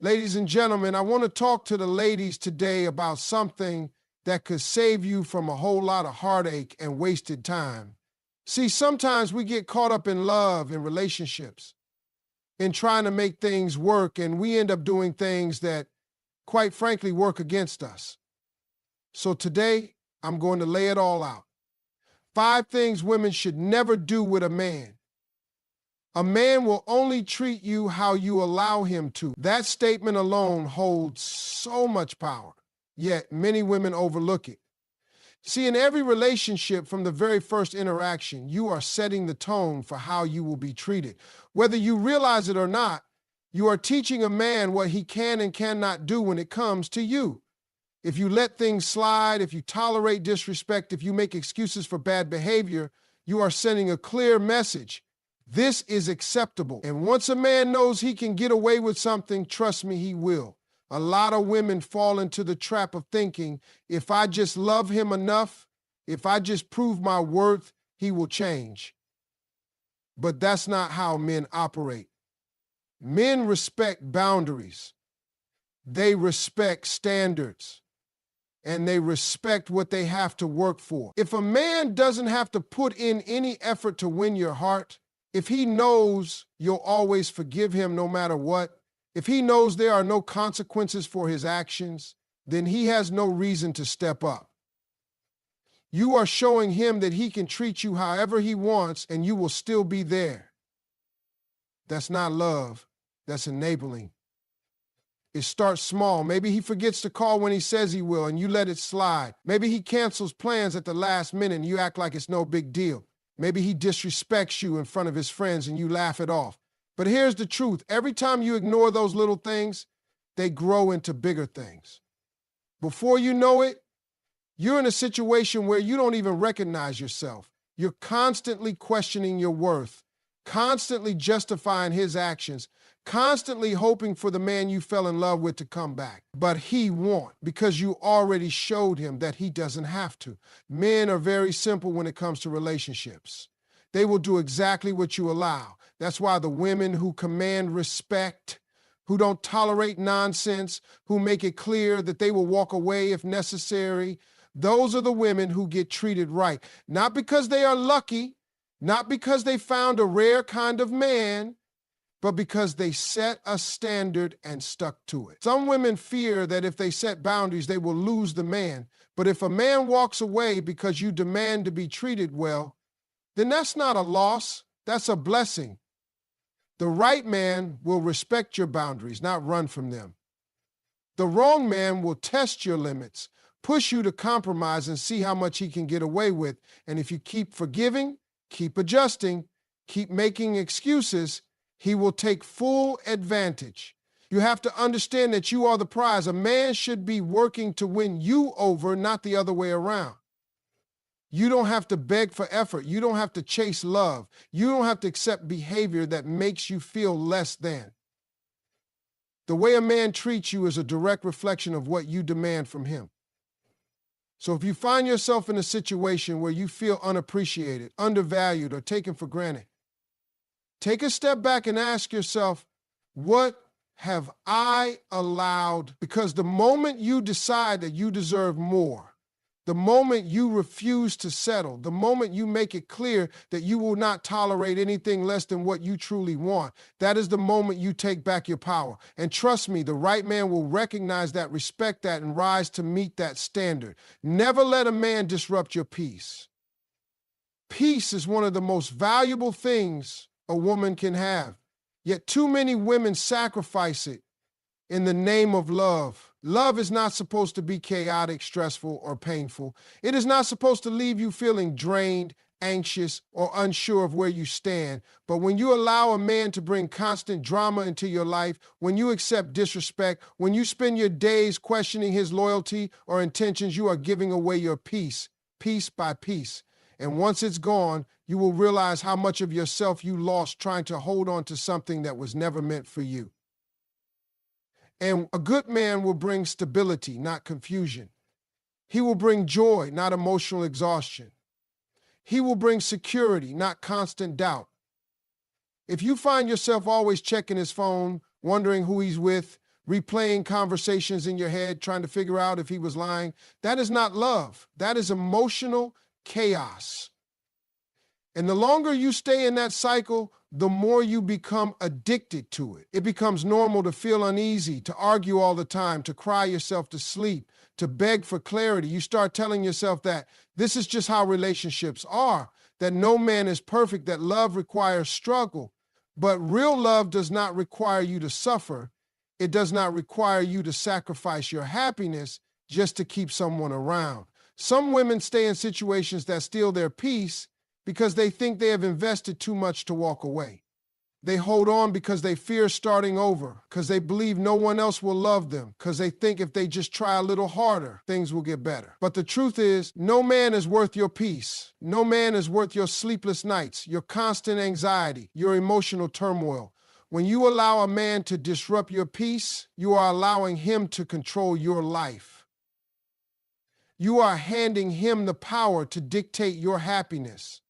Ladies and gentlemen, I want to talk to the ladies today about something that could save you from a whole lot of heartache and wasted time. See, sometimes we get caught up in love and relationships, in trying to make things work, and we end up doing things that, quite frankly, work against us. So today, I'm going to lay it all out. 5 things women should never do with a man. A man will only treat you how you allow him to. That statement alone holds so much power, yet many women overlook it. See, in every relationship from the very first interaction, you are setting the tone for how you will be treated. Whether you realize it or not, you are teaching a man what he can and cannot do when it comes to you. If you let things slide, if you tolerate disrespect, if you make excuses for bad behavior, you are sending a clear message. This is acceptable. And once a man knows he can get away with something, trust me, he will. A lot of women fall into the trap of thinking, if I just love him enough, if I just prove my worth, he will change. But that's not how men operate. Men respect boundaries. They respect standards. And they respect what they have to work for. If a man doesn't have to put in any effort to win your heart, if he knows you'll always forgive him no matter what, if he knows there are no consequences for his actions, then he has no reason to step up. You are showing him that he can treat you however he wants and you will still be there. That's not love, that's enabling. It starts small. Maybe he forgets to call when he says he will and you let it slide. Maybe he cancels plans at the last minute and you act like it's no big deal. Maybe he disrespects you in front of his friends and you laugh it off. But here's the truth. Every time you ignore those little things, they grow into bigger things. Before you know it, you're in a situation where you don't even recognize yourself. You're constantly questioning your worth, constantly justifying his actions, constantly hoping for the man you fell in love with to come back. But he won't, because you already showed him that he doesn't have to. Men are very simple when it comes to relationships. They will do exactly what you allow. That's why the women who command respect, who don't tolerate nonsense, who make it clear that they will walk away if necessary, those are the women who get treated right. Not because they are lucky, not because they found a rare kind of man, but because they set a standard and stuck to it. Some women fear that if they set boundaries, they will lose the man. But if a man walks away because you demand to be treated well, then that's not a loss, that's a blessing. The right man will respect your boundaries, not run from them. The wrong man will test your limits, push you to compromise and see how much he can get away with. And if you keep forgiving, keep adjusting, keep making excuses, he will take full advantage. You have to understand that you are the prize. A man should be working to win you over, not the other way around. You don't have to beg for effort. You don't have to chase love. You don't have to accept behavior that makes you feel less than. The way a man treats you is a direct reflection of what you demand from him. So if you find yourself in a situation where you feel unappreciated, undervalued, or taken for granted, take a step back and ask yourself, what have I allowed? Because the moment you decide that you deserve more, the moment you refuse to settle, the moment you make it clear that you will not tolerate anything less than what you truly want, that is the moment you take back your power. And trust me, the right man will recognize that, respect that, and rise to meet that standard. Never let a man disrupt your peace. Peace is one of the most valuable things a woman can have. Yet too many women sacrifice it in the name of love. Love is not supposed to be chaotic, stressful, or painful. It is not supposed to leave you feeling drained, anxious, or unsure of where you stand. But when you allow a man to bring constant drama into your life, when you accept disrespect, when you spend your days questioning his loyalty or intentions, you are giving away your peace, piece by piece. And once it's gone, you will realize how much of yourself you lost trying to hold on to something that was never meant for you. And a good man will bring stability, not confusion. He will bring joy, not emotional exhaustion. He will bring security, not constant doubt. If you find yourself always checking his phone, wondering who he's with, replaying conversations in your head, trying to figure out if he was lying. That is not love. That is emotional chaos. And the longer you stay in that cycle, the more you become addicted to it. It becomes normal to feel uneasy, to argue all the time, to cry yourself to sleep, to beg for clarity. You start telling yourself that this is just how relationships are, that no man is perfect, that love requires struggle. But real love does not require you to suffer. It does not require you to sacrifice your happiness just to keep someone around. Some women stay in situations that steal their peace because they think they have invested too much to walk away. They hold on because they fear starting over, because they believe no one else will love them, because they think if they just try a little harder, things will get better. But the truth is, no man is worth your peace. No man is worth your sleepless nights, your constant anxiety, your emotional turmoil. When you allow a man to disrupt your peace, you are allowing him to control your life. You are handing him the power to dictate your happiness.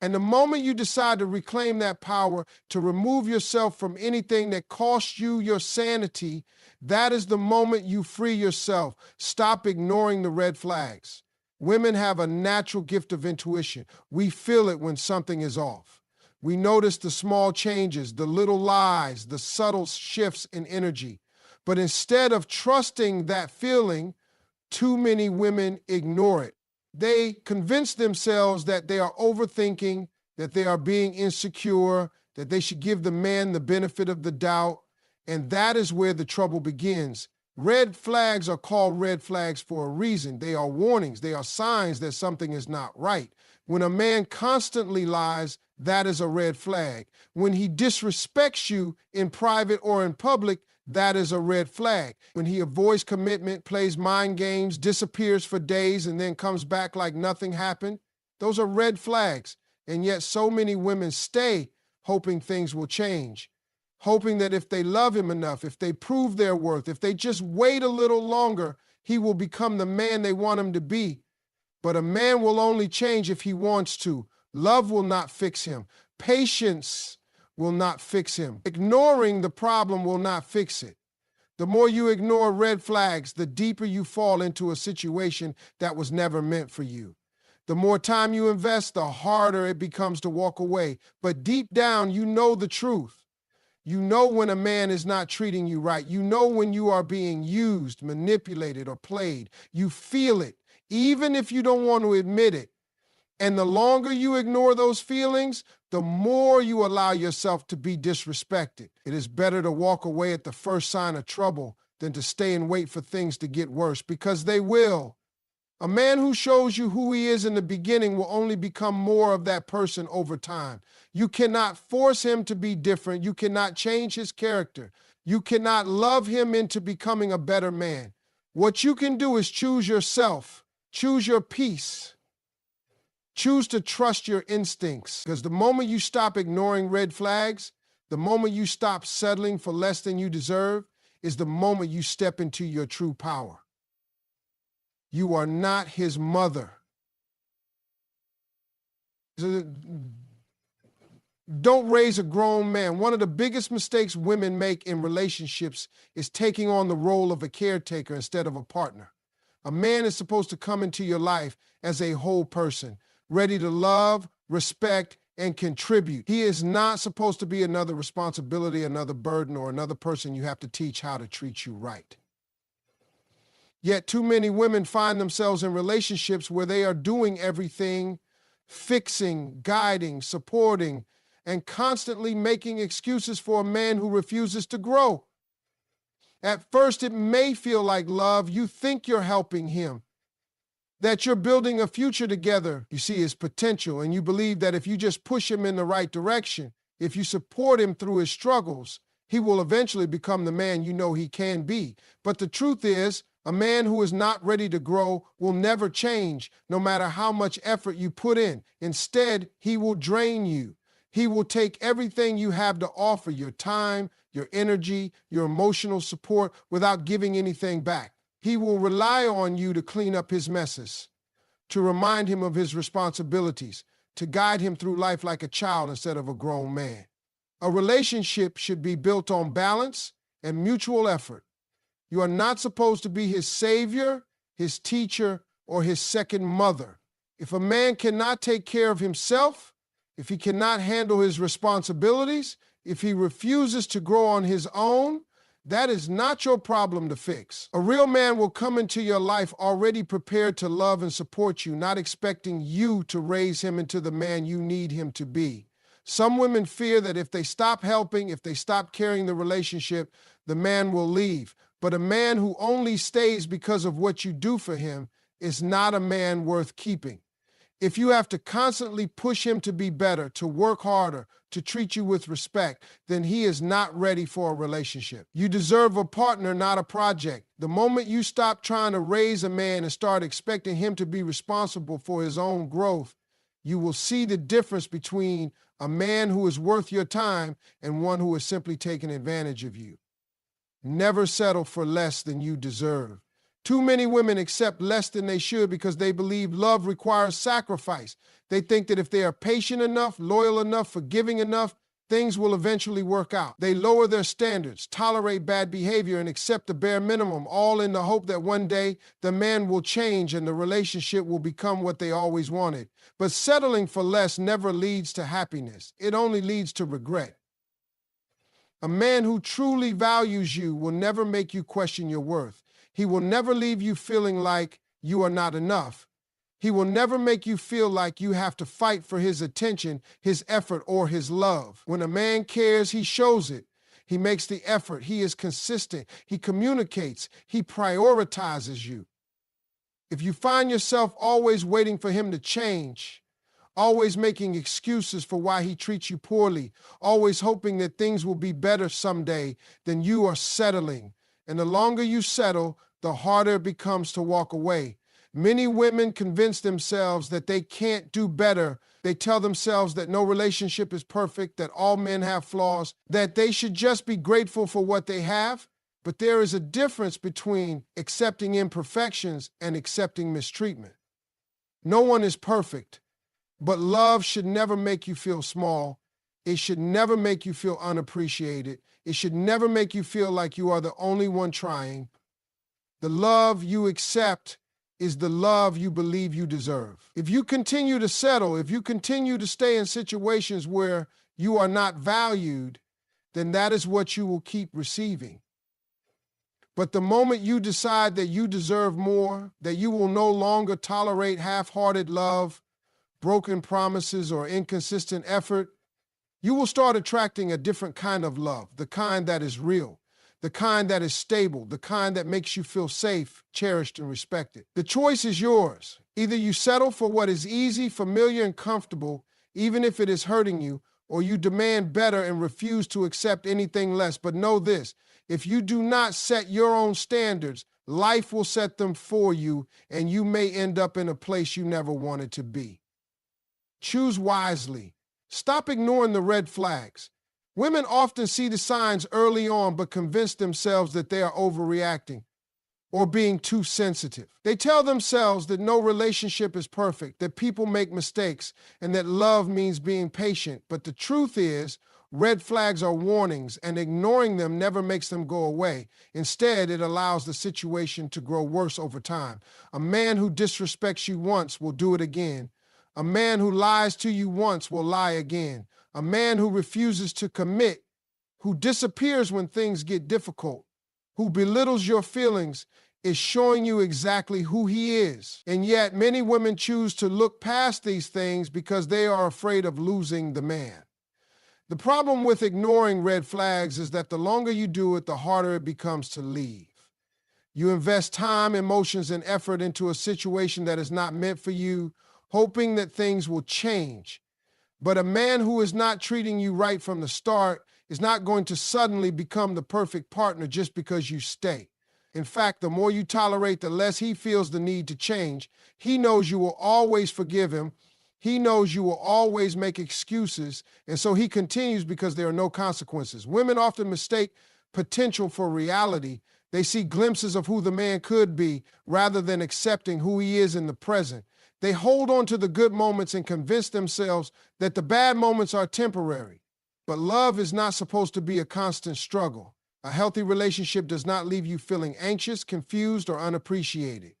And the moment you decide to reclaim that power, to remove yourself from anything that costs you your sanity, that is the moment you free yourself. Stop ignoring the red flags. Women have a natural gift of intuition. We feel it when something is off. We notice the small changes, the little lies, the subtle shifts in energy. But instead of trusting that feeling, too many women ignore it. They convince themselves that they are overthinking, that they are being insecure, that they should give the man the benefit of the doubt, and that is where the trouble begins. Red flags are called red flags for a reason. They are warnings. They are signs that something is not right. When a man constantly lies, that is a red flag. When he disrespects you in private or in public, that is a red flag. When he avoids commitment, plays mind games, disappears for days, and then comes back like nothing happened, those are red flags. And yet so many women stay hoping things will change, hoping that if they love him enough, if they prove their worth, if they just wait a little longer, he will become the man they want him to be. But a man will only change if he wants to. Love will not fix him. Patience will not fix him. Ignoring the problem will not fix it. The more you ignore red flags, the deeper you fall into a situation that was never meant for you. The more time you invest, the harder it becomes to walk away. But deep down, you know the truth. You know when a man is not treating you right. You know when you are being used, manipulated, or played. You feel it, even if you don't want to admit it. And the longer you ignore those feelings, the more you allow yourself to be disrespected. It is better to walk away at the first sign of trouble than to stay and wait for things to get worse, because they will. A man who shows you who he is in the beginning will only become more of that person over time. You cannot force him to be different. You cannot change his character. You cannot love him into becoming a better man. What you can do is choose yourself, choose your peace. Choose to trust your instincts, because the moment you stop ignoring red flags, the moment you stop settling for less than you deserve, is the moment you step into your true power. You are not his mother. Don't raise a grown man. One of the biggest mistakes women make in relationships is taking on the role of a caretaker instead of a partner. A man is supposed to come into your life as a whole person, ready to love, respect, and contribute. He is not supposed to be another responsibility, another burden, or another person you have to teach how to treat you right. Yet too many women find themselves in relationships where they are doing everything, fixing, guiding, supporting, and constantly making excuses for a man who refuses to grow. At first, it may feel like love. You think you're helping him, that you're building a future together. You see his potential, and you believe that if you just push him in the right direction, if you support him through his struggles, he will eventually become the man you know he can be. But the truth is, a man who is not ready to grow will never change, no matter how much effort you put in. Instead, he will drain you. He will take everything you have to offer, your time, your energy, your emotional support, without giving anything back. He will rely on you to clean up his messes, to remind him of his responsibilities, to guide him through life like a child instead of a grown man. A relationship should be built on balance and mutual effort. You are not supposed to be his savior, his teacher, or his second mother. If a man cannot take care of himself, if he cannot handle his responsibilities, if he refuses to grow on his own, that is not your problem to fix. A real man will come into your life already prepared to love and support you, not expecting you to raise him into the man you need him to be. Some women fear that if they stop helping, if they stop carrying the relationship, the man will leave. But a man who only stays because of what you do for him is not a man worth keeping. If you have to constantly push him to be better, to work harder, to treat you with respect, then he is not ready for a relationship. You deserve a partner, not a project. The moment you stop trying to raise a man and start expecting him to be responsible for his own growth, you will see the difference between a man who is worth your time and one who is simply taking advantage of you. Never settle for less than you deserve. Too many women accept less than they should because they believe love requires sacrifice. They think that if they are patient enough, loyal enough, forgiving enough, things will eventually work out. They lower their standards, tolerate bad behavior, and accept the bare minimum, all in the hope that one day the man will change and the relationship will become what they always wanted. But settling for less never leads to happiness. It only leads to regret. A man who truly values you will never make you question your worth. He will never leave you feeling like you are not enough. He will never make you feel like you have to fight for his attention, his effort, or his love. When a man cares, he shows it. He makes the effort. He is consistent. He communicates. He prioritizes you. If you find yourself always waiting for him to change, always making excuses for why he treats you poorly, always hoping that things will be better someday, then you are settling. And the longer you settle, the harder it becomes to walk away. Many women convince themselves that they can't do better. They tell themselves that no relationship is perfect, that all men have flaws, that they should just be grateful for what they have. But there is a difference between accepting imperfections and accepting mistreatment. No one is perfect, but love should never make you feel small. It should never make you feel unappreciated. It should never make you feel like you are the only one trying. The love you accept is the love you believe you deserve. If you continue to settle, if you continue to stay in situations where you are not valued, then that is what you will keep receiving. But the moment you decide that you deserve more, that you will no longer tolerate half-hearted love, broken promises, or inconsistent effort, you will start attracting a different kind of love, the kind that is real, the kind that is stable, the kind that makes you feel safe, cherished, and respected. The choice is yours. Either you settle for what is easy, familiar, and comfortable, even if it is hurting you, or you demand better and refuse to accept anything less. But know this, if you do not set your own standards, life will set them for you, and you may end up in a place you never wanted to be. Choose wisely. Stop ignoring the red flags. Women often see the signs early on but convince themselves that they are overreacting or being too sensitive. They tell themselves that no relationship is perfect, that people make mistakes, and that love means being patient. But the truth is, red flags are warnings, and ignoring them never makes them go away. Instead, it allows the situation to grow worse over time. A man who disrespects you once will do it again. A man who lies to you once will lie again. A man who refuses to commit, who disappears when things get difficult, who belittles your feelings, is showing you exactly who he is. And yet, many women choose to look past these things because they are afraid of losing the man. The problem with ignoring red flags is that the longer you do it, the harder it becomes to leave. You invest time, emotions, and effort into a situation that is not meant for you, hoping that things will change. But a man who is not treating you right from the start is not going to suddenly become the perfect partner just because you stay. In fact, the more you tolerate, the less he feels the need to change. He knows you will always forgive him. He knows you will always make excuses, and so he continues because there are no consequences. Women often mistake potential for reality. They see glimpses of who the man could be rather than accepting who he is in the present. They hold on to the good moments and convince themselves that the bad moments are temporary. But love is not supposed to be a constant struggle. A healthy relationship does not leave you feeling anxious, confused, or unappreciated.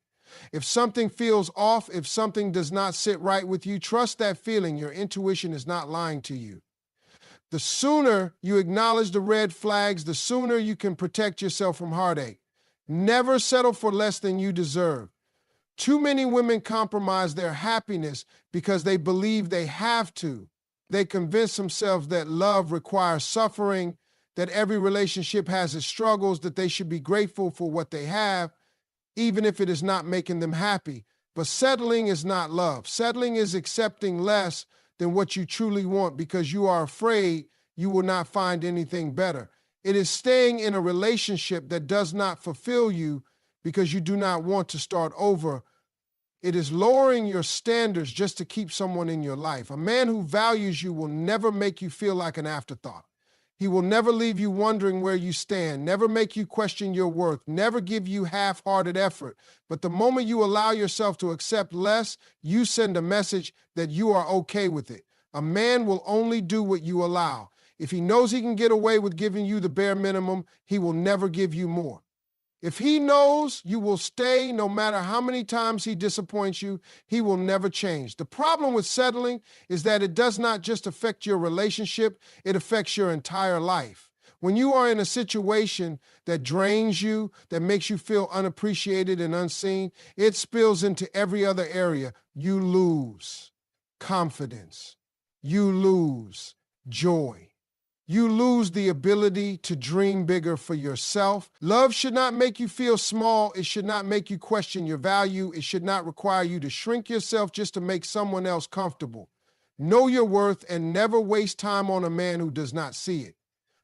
If something feels off, if something does not sit right with you, trust that feeling. Your intuition is not lying to you. The sooner you acknowledge the red flags, the sooner you can protect yourself from heartache. Never settle for less than you deserve. Too many women compromise their happiness because they believe they have to. They convince themselves that love requires suffering, that every relationship has its struggles, that they should be grateful for what they have, even if it is not making them happy. But settling is not love. Settling is accepting less than what you truly want because you are afraid you will not find anything better. It is staying in a relationship that does not fulfill you because you do not want to start over. It is lowering your standards just to keep someone in your life. A man who values you will never make you feel like an afterthought. He will never leave you wondering where you stand, never make you question your worth, never give you half-hearted effort. But the moment you allow yourself to accept less, you send a message that you are okay with it. A man will only do what you allow. If he knows he can get away with giving you the bare minimum, he will never give you more. If he knows you will stay no matter how many times he disappoints you, he will never change. The problem with settling is that it does not just affect your relationship, it affects your entire life. When you are in a situation that drains you, that makes you feel unappreciated and unseen, it spills into every other area. You lose confidence. You lose joy. You lose the ability to dream bigger for yourself. Love should not make you feel small. It should not make you question your value. It should not require you to shrink yourself just to make someone else comfortable. Know your worth and never waste time on a man who does not see it.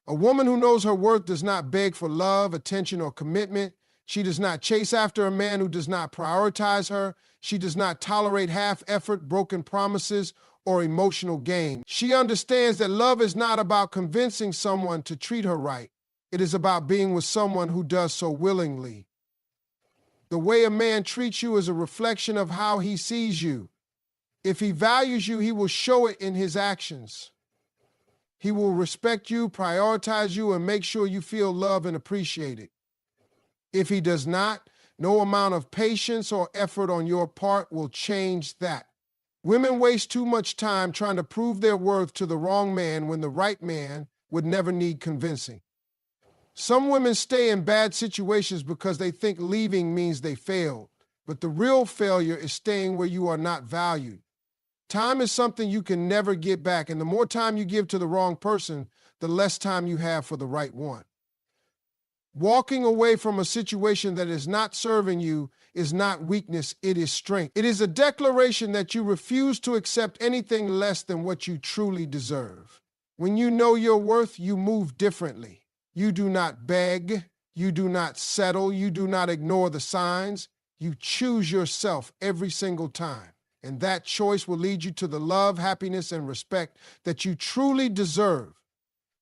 A woman who knows her worth does not beg for love, attention, or commitment. She does not chase after a man who does not prioritize her. She does not tolerate half effort, broken promises, or emotional gain. She understands that love is not about convincing someone to treat her right. It is about being with someone who does so willingly. The way a man treats you is a reflection of how he sees you. If he values you, he will show it in his actions. He will respect you, prioritize you, and make sure you feel loved and appreciated. If he does not, no amount of patience or effort on your part will change that. Women waste too much time trying to prove their worth to the wrong man when the right man would never need convincing. Some women stay in bad situations because they think leaving means they failed, but the real failure is staying where you are not valued. Time is something you can never get back, and the more time you give to the wrong person, the less time you have for the right one. Walking away from a situation that is not serving you is not weakness, it is strength. It is a declaration that you refuse to accept anything less than what you truly deserve. When you know your worth, you move differently. You do not beg, you do not settle, you do not ignore the signs. You choose yourself every single time. And that choice will lead you to the love, happiness, and respect that you truly deserve.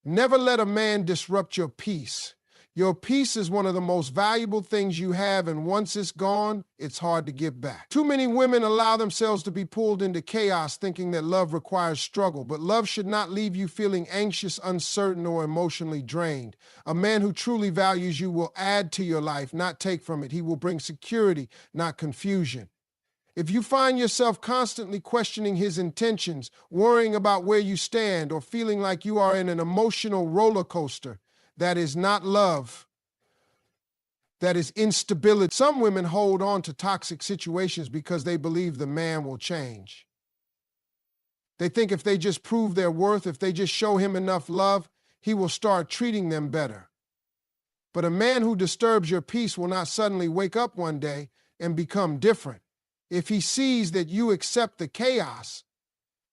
Never let a man disrupt your peace. Your peace is one of the most valuable things you have, and once it's gone, it's hard to get back. Too many women allow themselves to be pulled into chaos thinking that love requires struggle, but love should not leave you feeling anxious, uncertain, or emotionally drained. A man who truly values you will add to your life, not take from it. He will bring security, not confusion. If you find yourself constantly questioning his intentions, worrying about where you stand, or feeling like you are in an emotional roller coaster, that is not love. That is instability. Some women hold on to toxic situations because they believe the man will change. They think if they just prove their worth, if they just show him enough love, he will start treating them better. But a man who disturbs your peace will not suddenly wake up one day and become different. If he sees that you accept the chaos,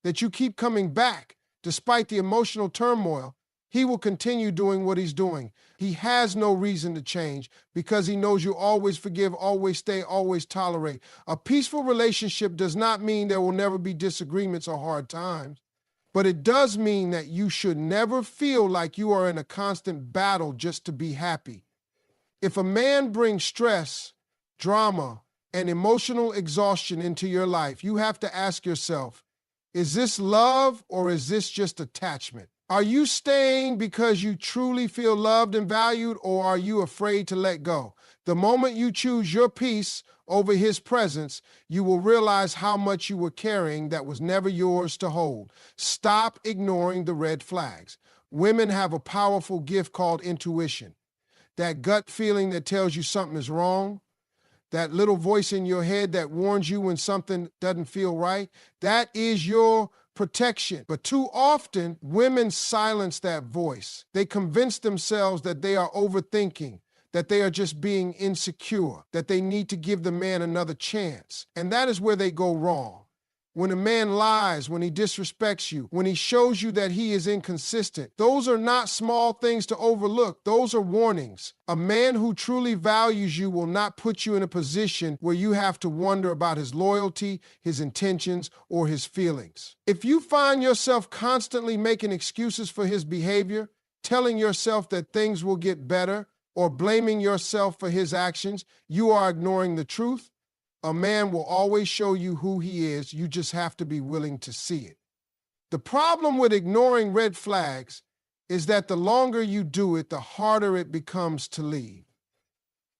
that you keep coming back despite the emotional turmoil, he will continue doing what he's doing. He has no reason to change because he knows you always forgive, always stay, always tolerate. A peaceful relationship does not mean there will never be disagreements or hard times, but it does mean that you should never feel like you are in a constant battle just to be happy. If a man brings stress, drama, and emotional exhaustion into your life, you have to ask yourself, is this love or is this just attachment? Are you staying because you truly feel loved and valued, or are you afraid to let go? The moment you choose your peace over his presence, you will realize how much you were carrying that was never yours to hold. Stop ignoring the red flags. Women have a powerful gift called intuition. That gut feeling that tells you something is wrong, that little voice in your head that warns you when something doesn't feel right, that is your protection. But too often, women silence that voice. They convince themselves that they are overthinking, that they are just being insecure, that they need to give the man another chance. And that is where they go wrong. When a man lies, when he disrespects you, when he shows you that he is inconsistent, those are not small things to overlook. Those are warnings. A man who truly values you will not put you in a position where you have to wonder about his loyalty, his intentions, or his feelings. If you find yourself constantly making excuses for his behavior, telling yourself that things will get better, or blaming yourself for his actions, you are ignoring the truth. A man will always show you who he is. You just have to be willing to see it. The problem with ignoring red flags is that the longer you do it, the harder it becomes to leave.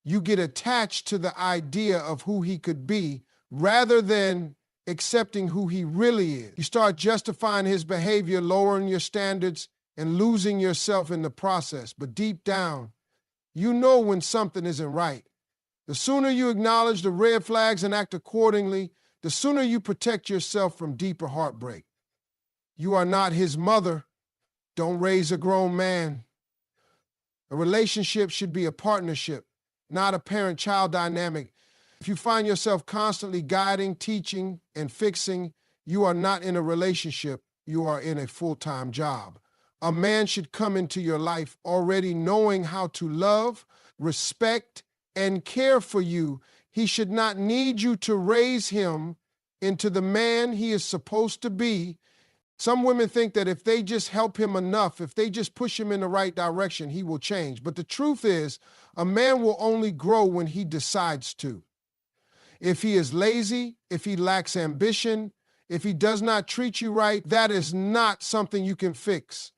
You get attached to the idea of who he could be rather than accepting who he really is. You start justifying his behavior, lowering your standards, and losing yourself in the process. But deep down, you know when something isn't right. The sooner you acknowledge the red flags and act accordingly, the sooner you protect yourself from deeper heartbreak. You are not his mother. Don't raise a grown man. A relationship should be a partnership, not a parent-child dynamic. If you find yourself constantly guiding, teaching, and fixing, you are not in a relationship. You are in a full-time job. A man should come into your life already knowing how to love, respect, and care for you. He should not need you to raise him into the man he is supposed to be. Some women think that if they just help him enough, if they just push him in the right direction, he will change. But the truth is, a man will only grow when he decides to. If he is lazy, if he lacks ambition, if he does not treat you right, that is not something you can fix.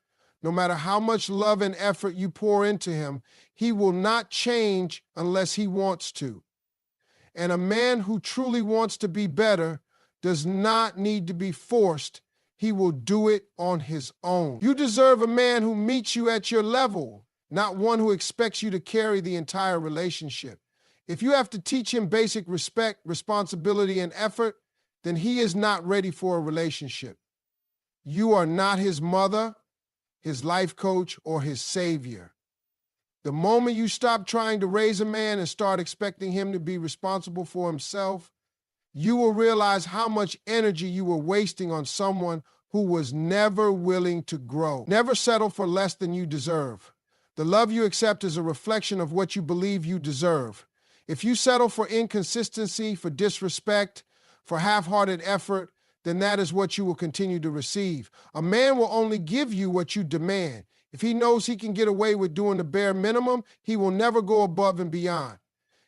No matter how much love and effort you pour into him, he will not change unless he wants to. And a man who truly wants to be better does not need to be forced. He will do it on his own. You deserve a man who meets you at your level, not one who expects you to carry the entire relationship. If you have to teach him basic respect, responsibility, and effort, then he is not ready for a relationship. You are not his mother, his life coach, or his savior. The moment you stop trying to raise a man and start expecting him to be responsible for himself, you will realize how much energy you were wasting on someone who was never willing to grow. Never settle for less than you deserve. The love you accept is a reflection of what you believe you deserve. If you settle for inconsistency, for disrespect, for half-hearted effort, then that is what you will continue to receive. A man will only give you what you demand. If he knows he can get away with doing the bare minimum, he will never go above and beyond.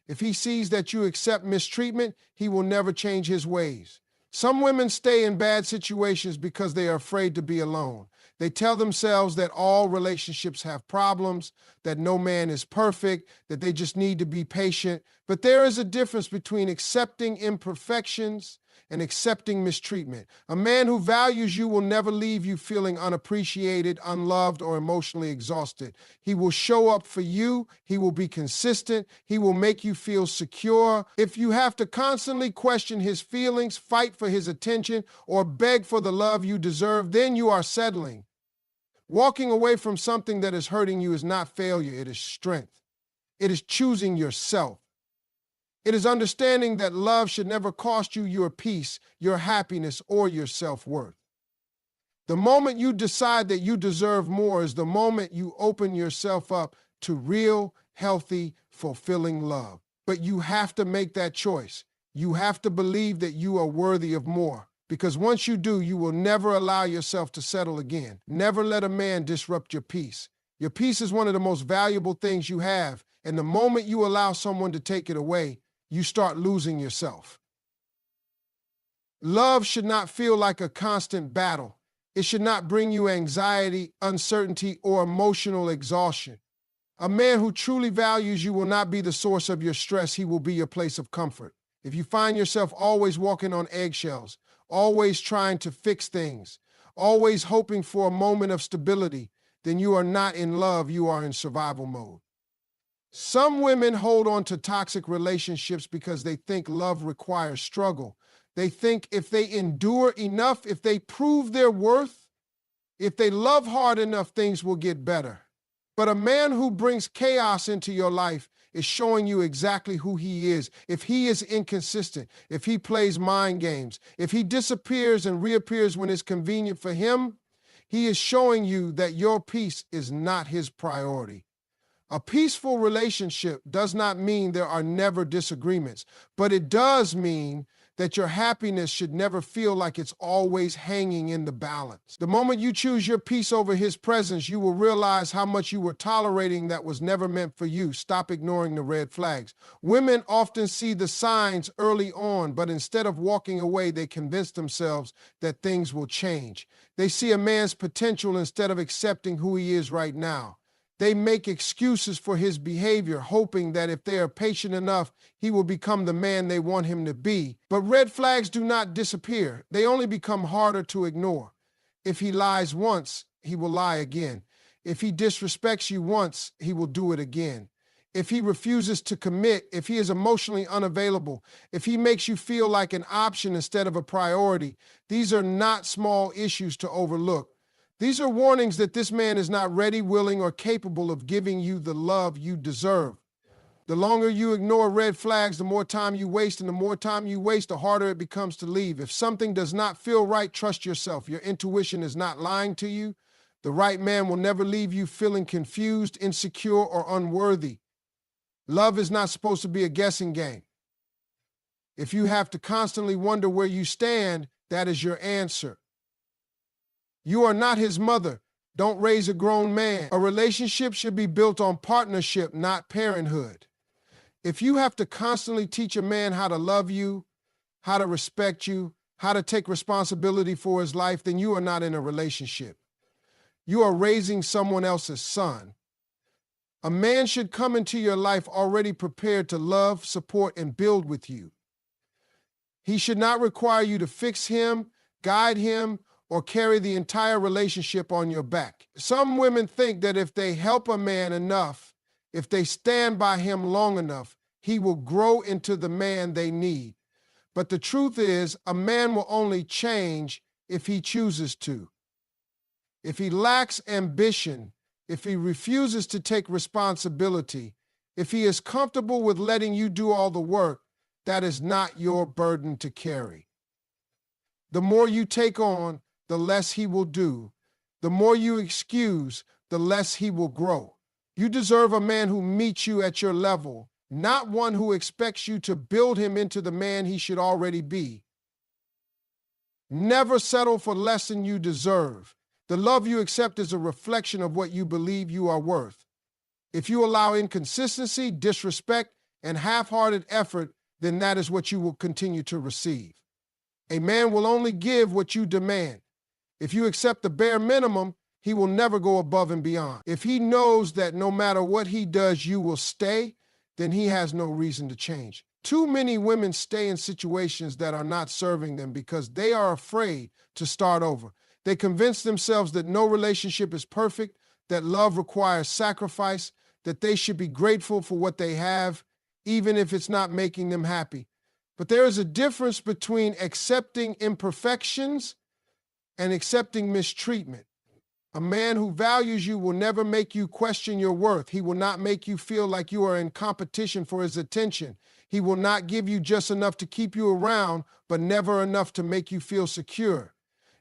If he sees that you accept mistreatment, he will never change his ways. Some women stay in bad situations because they are afraid to be alone. They tell themselves that all relationships have problems, that no man is perfect, that they just need to be patient. But there is a difference between accepting imperfections and accepting mistreatment. A man who values you will never leave you feeling unappreciated, unloved, or emotionally exhausted. He will show up for you. He will be consistent. He will make you feel secure. If you have to constantly question his feelings, fight for his attention, or beg for the love you deserve, then you are settling. Walking away from something that is hurting you is not failure, it is strength. It is choosing yourself. It is understanding that love should never cost you your peace, your happiness, or your self-worth. The moment you decide that you deserve more is the moment you open yourself up to real, healthy, fulfilling love. But you have to make that choice. You have to believe that you are worthy of more. Because once you do, you will never allow yourself to settle again. Never let a man disrupt your peace. Your peace is one of the most valuable things you have. And the moment you allow someone to take it away, you start losing yourself. Love should not feel like a constant battle. It should not bring you anxiety, uncertainty, or emotional exhaustion. A man who truly values you will not be the source of your stress. He will be your place of comfort. If you find yourself always walking on eggshells, always trying to fix things, always hoping for a moment of stability, then you are not in love, you are in survival mode. Some women hold on to toxic relationships because they think love requires struggle. They think if they endure enough, if they prove their worth, if they love hard enough, things will get better. But a man who brings chaos into your life is showing you exactly who he is. If he is inconsistent, if he plays mind games, if he disappears and reappears when it's convenient for him, he is showing you that your peace is not his priority. A peaceful relationship does not mean there are never disagreements, but it does mean that your happiness should never feel like it's always hanging in the balance. The moment you choose your peace over his presence, you will realize how much you were tolerating that was never meant for you. Stop ignoring the red flags. Women often see the signs early on, but instead of walking away, they convince themselves that things will change. They see a man's potential instead of accepting who he is right now. They make excuses for his behavior, hoping that if they are patient enough, he will become the man they want him to be. But red flags do not disappear. They only become harder to ignore. If he lies once, he will lie again. If he disrespects you once, he will do it again. If he refuses to commit, if he is emotionally unavailable, if he makes you feel like an option instead of a priority, these are not small issues to overlook. These are warnings that this man is not ready, willing, or capable of giving you the love you deserve. The longer you ignore red flags, the more time you waste, and the more time you waste, the harder it becomes to leave. If something does not feel right, trust yourself. Your intuition is not lying to you. The right man will never leave you feeling confused, insecure, or unworthy. Love is not supposed to be a guessing game. If you have to constantly wonder where you stand, that is your answer. You are not his mother. Don't raise a grown man. A relationship should be built on partnership, not parenthood. If you have to constantly teach a man how to love you, how to respect you, how to take responsibility for his life, then you are not in a relationship. You are raising someone else's son. A man should come into your life already prepared to love, support, and build with you. He should not require you to fix him, guide him, or carry the entire relationship on your back. Some women think that if they help a man enough, if they stand by him long enough, he will grow into the man they need. But the truth is, a man will only change if he chooses to. If he lacks ambition, if he refuses to take responsibility, if he is comfortable with letting you do all the work, that is not your burden to carry. The more you take on, the less he will do. The more you excuse, the less he will grow. You deserve a man who meets you at your level, not one who expects you to build him into the man he should already be. Never settle for less than you deserve. The love you accept is a reflection of what you believe you are worth. If you allow inconsistency, disrespect, and half-hearted effort, then that is what you will continue to receive. A man will only give what you demand. If you accept the bare minimum, he will never go above and beyond. If he knows that no matter what he does, you will stay, then he has no reason to change. Too many women stay in situations that are not serving them because they are afraid to start over. They convince themselves that no relationship is perfect, that love requires sacrifice, that they should be grateful for what they have, even if it's not making them happy. But there is a difference between accepting imperfections and accepting mistreatment. A man who values you will never make you question your worth. He will not make you feel like you are in competition for his attention. He will not give you just enough to keep you around, but never enough to make you feel secure.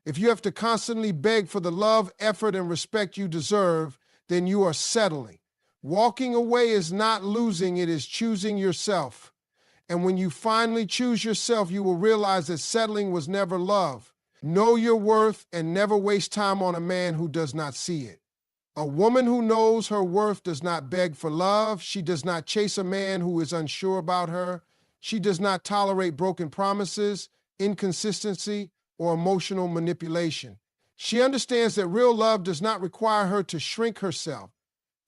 If you have to constantly beg for the love, effort, and respect you deserve, then you are settling. Walking away is not losing, it is choosing yourself. And when you finally choose yourself, you will realize that settling was never love. Know your worth and never waste time on a man who does not see it. A woman who knows her worth does not beg for love. She does not chase a man who is unsure about her. She does not tolerate broken promises, inconsistency, or emotional manipulation. She understands that real love does not require her to shrink herself,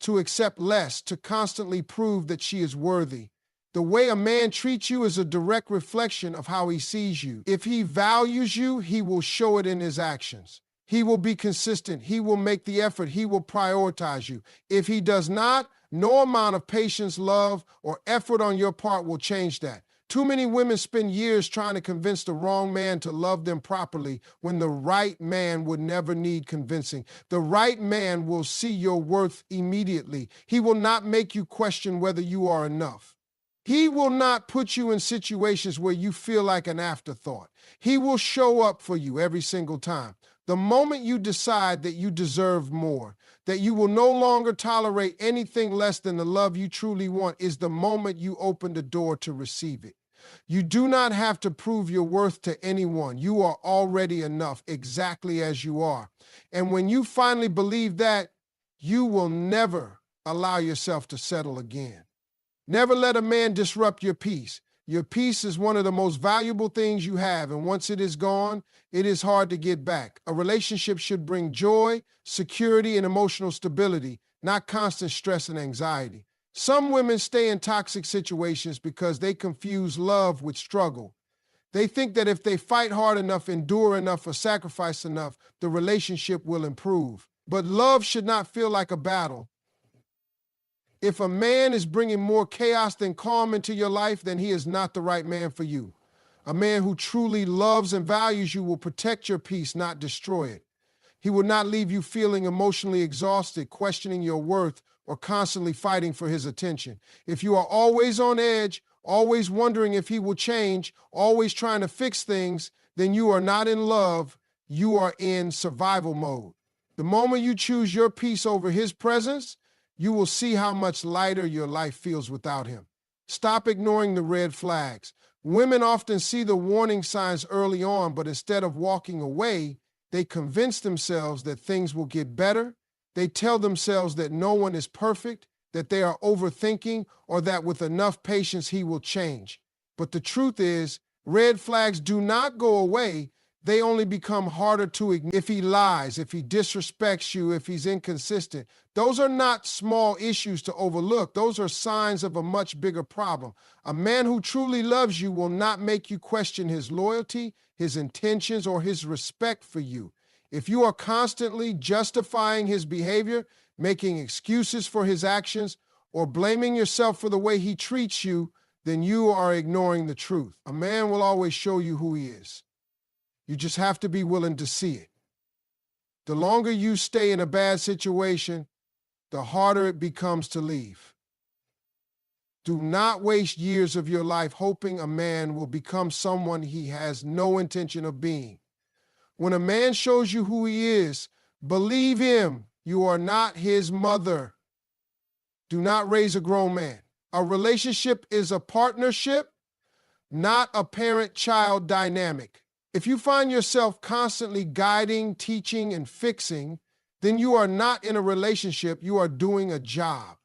to accept less, to constantly prove that she is worthy. The way a man treats you is a direct reflection of how he sees you. If he values you, he will show it in his actions. He will be consistent. He will make the effort. He will prioritize you. If he does not, no amount of patience, love, or effort on your part will change that. Too many women spend years trying to convince the wrong man to love them properly when the right man would never need convincing. The right man will see your worth immediately. He will not make you question whether you are enough. He will not put you in situations where you feel like an afterthought. He will show up for you every single time. The moment you decide that you deserve more, that you will no longer tolerate anything less than the love you truly want, is the moment you open the door to receive it. You do not have to prove your worth to anyone. You are already enough exactly as you are. And when you finally believe that, you will never allow yourself to settle again. Never let a man disrupt your peace. Your peace is one of the most valuable things you have, and once it is gone, it is hard to get back. A relationship should bring joy, security, and emotional stability, not constant stress and anxiety. Some women stay in toxic situations because they confuse love with struggle. They think that if they fight hard enough, endure enough, or sacrifice enough, the relationship will improve. But love should not feel like a battle. If a man is bringing more chaos than calm into your life, then he is not the right man for you. A man who truly loves and values you will protect your peace, not destroy it. He will not leave you feeling emotionally exhausted, questioning your worth, or constantly fighting for his attention. If you are always on edge, always wondering if he will change, always trying to fix things, then you are not in love, you are in survival mode. The moment you choose your peace over his presence, you will see how much lighter your life feels without him. Stop ignoring the red flags. Women often see the warning signs early on, but instead of walking away, they convince themselves that things will get better. They tell themselves that no one is perfect, that they are overthinking, or that with enough patience he will change. But the truth is, red flags do not go away. They only become harder to ignore. If he lies, if he disrespects you, if he's inconsistent, those are not small issues to overlook. Those are signs of a much bigger problem. A man who truly loves you will not make you question his loyalty, his intentions, or his respect for you. If you are constantly justifying his behavior, making excuses for his actions, or blaming yourself for the way he treats you, then you are ignoring the truth. A man will always show you who he is. You just have to be willing to see it. The longer you stay in a bad situation, the harder it becomes to leave. Do not waste years of your life hoping a man will become someone he has no intention of being. When a man shows you who he is, believe him. You are not his mother. Do not raise a grown man. A relationship is a partnership, not a parent-child dynamic. If you find yourself constantly guiding, teaching, and fixing, then you are not in a relationship, you are doing a job.